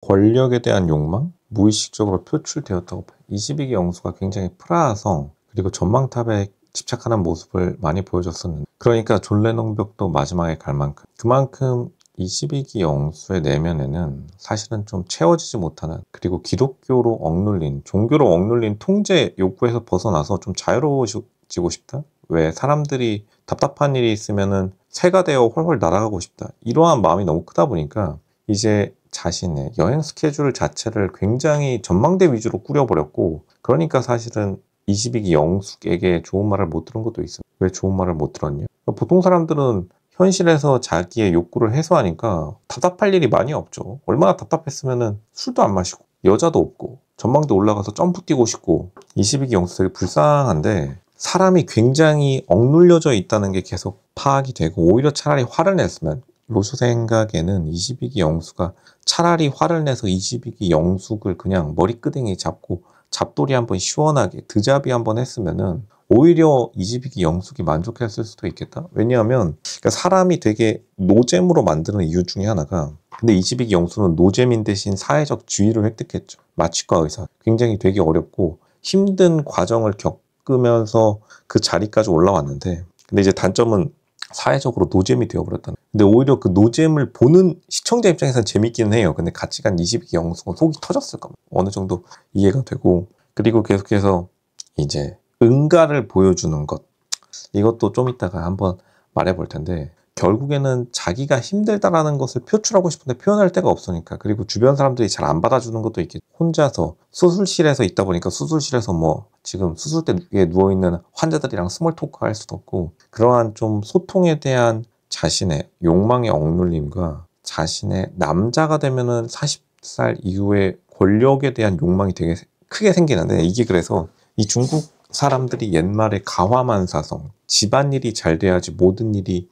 권력에 대한 욕망? 무의식적으로 표출되었다고 봐요. 22기 영수가 굉장히 프라하성 그리고 전망탑에 집착하는 모습을 많이 보여줬었는데, 그러니까 존 레논 벽도 마지막에 갈 만큼, 그만큼 22기 영수의 내면에는 사실은 좀 채워지지 못하는, 그리고 기독교로 억눌린, 종교로 억눌린 통제 욕구에서 벗어나서 좀 자유로워지고 싶다? 왜 사람들이 답답한 일이 있으면은 새가 되어 훨훨 날아가고 싶다, 이러한 마음이 너무 크다 보니까 이제 자신의 여행 스케줄 자체를 굉장히 전망대 위주로 꾸려버렸고, 그러니까 사실은 22기 영숙에게 좋은 말을 못 들은 것도 있어요. 왜 좋은 말을 못 들었냐? 보통 사람들은 현실에서 자기의 욕구를 해소하니까 답답할 일이 많이 없죠. 얼마나 답답했으면은 술도 안 마시고 여자도 없고 전망대 올라가서 점프 뛰고 싶고. 22기 영수 되게 불쌍한데, 사람이 굉장히 억눌려져 있다는 게 계속 파악이 되고, 오히려 차라리 화를 냈으면, 로쇼 생각에는 22기 영수가 차라리 화를 내서 22기 영숙을 그냥 머리끄댕이 잡고 잡돌이 한번 시원하게 드잡이 한번 했으면은 오히려 22기 영숙이 만족했을 수도 있겠다. 왜냐하면 그러니까 사람이 되게 노잼으로 만드는 이유 중에 하나가, 근데 22기 영수는 노잼인 대신 사회적 지위를 획득했죠. 마취과 의사. 굉장히 되게 어렵고 힘든 과정을 겪으면서 그 자리까지 올라왔는데, 근데 이제 단점은 사회적으로 노잼이 되어버렸다는. 근데 오히려 그 노잼을 보는 시청자 입장에서는 재밌기는 해요. 근데 같이 간 22기 영숙은 속이 터졌을 겁니다. 어느 정도 이해가 되고. 그리고 계속해서 이제 응가를 보여주는 것, 이것도 좀 이따가 한번 말해볼 텐데, 결국에는 자기가 힘들다라는 것을 표출하고 싶은데 표현할 데가 없으니까, 그리고 주변 사람들이 잘 안 받아주는 것도 있겠죠. 혼자서 수술실에서 있다 보니까 수술실에서 뭐 지금 수술대에 누워있는 환자들이랑 스몰 토크 할 수도 없고, 그러한 좀 소통에 대한 자신의 욕망의 억눌림과 자신의 남자가 되면은 40살 이후에 권력에 대한 욕망이 되게 크게 생기는데, 이게 그래서 이 중국 사람들이 옛말에 가화만사성, 집안일이 잘 돼야지 모든 일이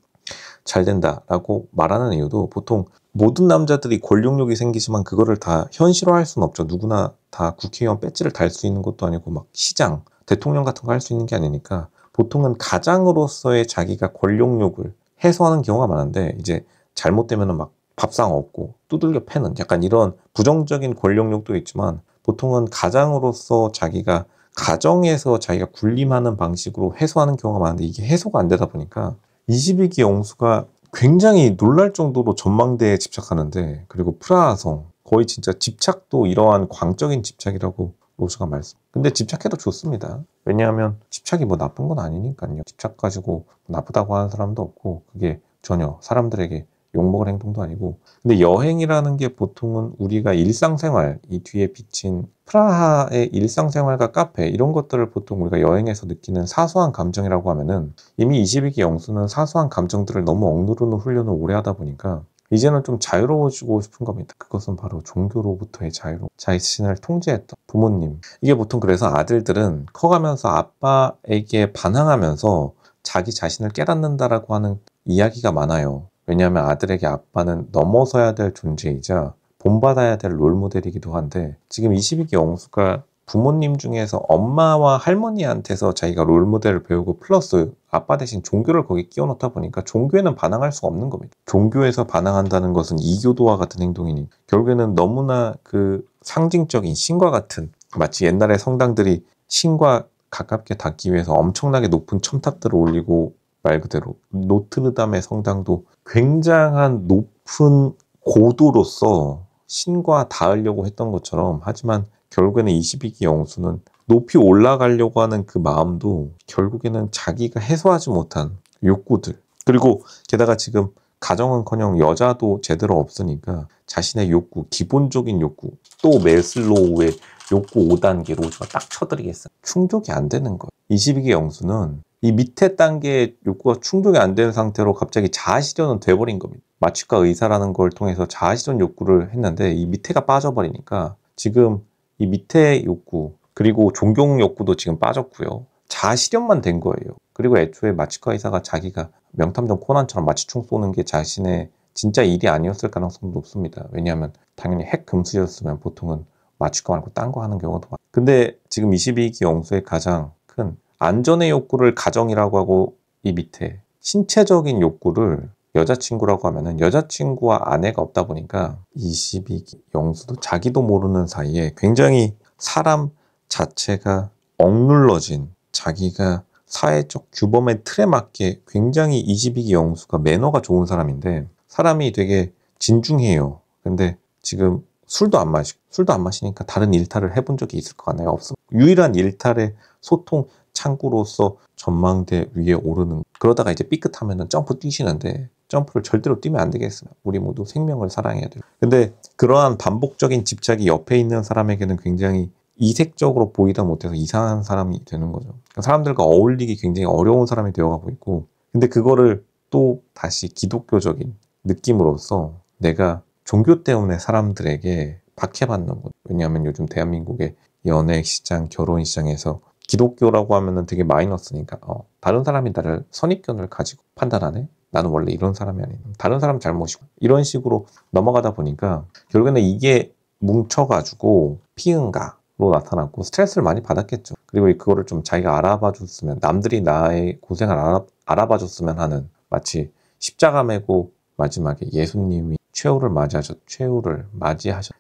잘 된다라고 말하는 이유도, 보통 모든 남자들이 권력욕이 생기지만 그거를 다 현실화할 수는 없죠. 누구나 다 국회의원 배지를 달 수 있는 것도 아니고 막 시장, 대통령 같은 거 할 수 있는 게 아니니까, 보통은 가장으로서의 자기가 권력욕을 해소하는 경우가 많은데, 이제 잘못되면은 막 밥상 없고 두들겨 패는 약간 이런 부정적인 권력욕도 있지만, 보통은 가장으로서 자기가 가정에서 자기가 군림하는 방식으로 해소하는 경우가 많은데, 이게 해소가 안 되다 보니까 22기 영수가 굉장히 놀랄 정도로 전망대에 집착하는데, 그리고 프라하성, 거의 진짜 집착도 이러한 광적인 집착이라고 로스가 말씀. 근데 집착해도 좋습니다. 왜냐하면 집착이 뭐 나쁜 건 아니니까요. 집착 가지고 나쁘다고 하는 사람도 없고, 그게 전혀 사람들에게 욕먹을 행동도 아니고. 근데 여행이라는 게 보통은 우리가 일상생활, 이 뒤에 비친 프라하의 일상생활과 카페, 이런 것들을 보통 우리가 여행에서 느끼는 사소한 감정이라고 하면은, 이미 22기 영수는 사소한 감정들을 너무 억누르는 훈련을 오래 하다 보니까 이제는 좀 자유로워지고 싶은 겁니다. 그것은 바로 종교로부터의 자유로, 자신을 통제했던 부모님. 이게 보통 그래서 아들들은 커가면서 아빠에게 반항하면서 자기 자신을 깨닫는다라고 하는 이야기가 많아요. 왜냐하면 아들에게 아빠는 넘어서야 될 존재이자 본받아야 될 롤모델이기도 한데, 지금 22기 영수가 부모님 중에서 엄마와 할머니한테서 자기가 롤모델을 배우고 플러스 아빠 대신 종교를 거기 끼워 넣다 보니까 종교에는 반항할 수가 없는 겁니다. 종교에서 반항한다는 것은 이교도와 같은 행동이니, 결국에는 너무나 그 상징적인 신과 같은, 마치 옛날에 성당들이 신과 가깝게 닿기 위해서 엄청나게 높은 첨탑들을 올리고, 말 그대로 노트르담의 성당도 굉장한 높은 고도로서 신과 닿으려고 했던 것처럼, 하지만 결국에는 22기 영수는 높이 올라가려고 하는 그 마음도 결국에는 자기가 해소하지 못한 욕구들, 그리고 게다가 지금 가정은커녕 여자도 제대로 없으니까 자신의 욕구, 기본적인 욕구, 또 메슬로우의 욕구 5단계 로즈가 딱 쳐드리겠어요. 충족이 안 되는 거예요. 22기 영수는 이 밑에 단계의 욕구가 충족이 안 되는 상태로 갑자기 자아실현은 돼버린 겁니다. 마취과 의사라는 걸 통해서 자아실현 욕구를 했는데, 이 밑에가 빠져버리니까 지금 이 밑에 욕구, 그리고 존경 욕구도 지금 빠졌고요. 자아실현만 된 거예요. 그리고 애초에 마취과 의사가 자기가 명탐정 코난처럼 마취총 쏘는 게 자신의 진짜 일이 아니었을 가능성도 높습니다. 왜냐하면 당연히 핵 금수였으면 보통은 마취과 말고 딴 거 하는 경우도 많아요. 근데 지금 22기 영수의 가장 큰 안전의 욕구를 가정이라고 하고, 이 밑에 신체적인 욕구를 여자친구라고 하면은 여자친구와 아내가 없다 보니까 22기 영수도 자기도 모르는 사이에 굉장히 사람 자체가 억눌러진, 자기가 사회적 규범의 틀에 맞게 굉장히 22기 영수가 매너가 좋은 사람인데 사람이 되게 진중해요. 근데 지금 술도 안 마시니까 다른 일탈을 해본 적이 있을 것 같나요? 없어. 유일한 일탈의 소통 창구로서 전망대 위에 오르는, 그러다가 이제 삐끗하면은 점프 뛰시는데 점프를 절대로 뛰면 안 되겠어요. 우리 모두 생명을 사랑해야 돼요. 근데 그러한 반복적인 집착이 옆에 있는 사람에게는 굉장히 이색적으로 보이다 못해서 이상한 사람이 되는 거죠. 그러니까 사람들과 어울리기 굉장히 어려운 사람이 되어가고 있고, 근데 그거를 또 다시 기독교적인 느낌으로써 내가 종교 때문에 사람들에게 박해받는 거. 왜냐하면 요즘 대한민국의 연애 시장, 결혼 시장에서 기독교라고 하면은 되게 마이너스니까 다른 사람이 나를 선입견을 가지고 판단하네? 나는 원래 이런 사람이 아니고 다른 사람 잘못이고 이런 식으로 넘어가다 보니까 결국에는 이게 뭉쳐가지고 피응가로 나타났고 스트레스를 많이 받았겠죠. 그리고 그거를 좀 자기가 알아봐 줬으면, 남들이 나의 고생을 알아봐 줬으면 하는, 마치 십자가 메고 마지막에 예수님이 최후를 맞이하셨,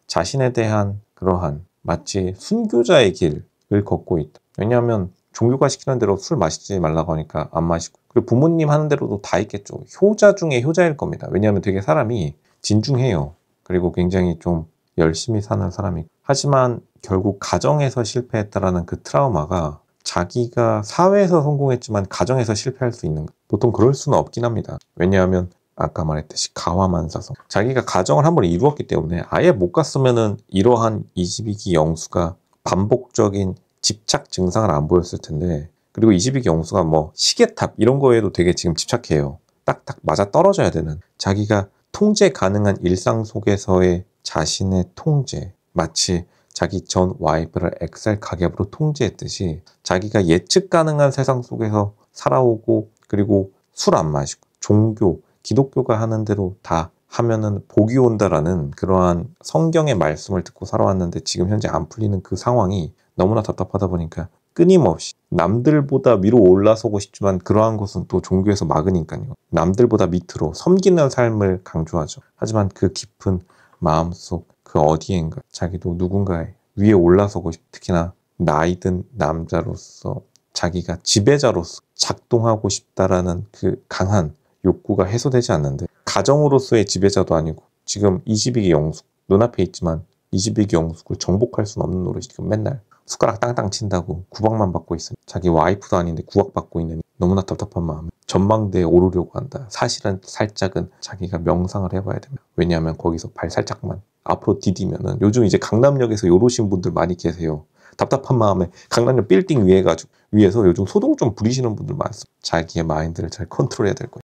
자신에 대한 그러한 마치 순교자의 길을 걷고 있다. 왜냐하면 종교가 시키는 대로 술 마시지 말라고 하니까 안 마시고, 그리고 부모님 하는 대로도 다 있겠죠. 효자 중에 효자일 겁니다. 왜냐하면 되게 사람이 진중해요. 그리고 굉장히 좀 열심히 사는 사람이, 하지만 결국 가정에서 실패했다라는 그 트라우마가 자기가 사회에서 성공했지만 가정에서 실패할 수 있는 거. 보통 그럴 수는 없긴 합니다. 왜냐하면 아까 말했듯이 가와만사성, 자기가 가정을 한번 이루었기 때문에 아예 못 갔으면은 이러한 22기 영수가 반복적인 집착 증상을 안 보였을 텐데, 그리고 22기 영수가 뭐 시계탑 이런 거에도 되게 지금 집착해요. 딱딱 맞아 떨어져야 되는, 자기가 통제 가능한 일상 속에서의 자신의 통제, 마치 자기 전 와이프를 엑셀 가계부로 통제했듯이 자기가 예측 가능한 세상 속에서 살아오고, 그리고 술 안 마시고 종교, 기독교가 하는 대로 다 하면은 복이 온다라는 그러한 성경의 말씀을 듣고 살아왔는데 지금 현재 안 풀리는 그 상황이 너무나 답답하다 보니까 끊임없이 남들보다 위로 올라서고 싶지만 그러한 것은 또 종교에서 막으니까요. 남들보다 밑으로 섬기는 삶을 강조하죠. 하지만 그 깊은 마음속 그 어디엔가 자기도 누군가의 위에 올라서고 싶, 특히나 나이든 남자로서 자기가 지배자로서 작동하고 싶다라는 그 강한 욕구가 해소되지 않는데, 가정으로서의 지배자도 아니고 지금 22기 영숙 눈앞에 있지만 22기 영숙을 정복할 수는 없는 노릇이 지금 맨날 숟가락 땅땅 친다고 구박만 받고 있으니, 자기 와이프도 아닌데 구박받고 있는 너무나 답답한 마음에 전망대에 오르려고 한다. 사실은 살짝은 자기가 명상을 해봐야 됩니다. 왜냐하면 거기서 발 살짝만 앞으로 디디면은, 요즘 이제 강남역에서 요러신 분들 많이 계세요. 답답한 마음에 강남역 빌딩 위에서 요즘 소동 좀 부리시는 분들 많습니다. 자기의 마인드를 잘 컨트롤해야 될 거예요.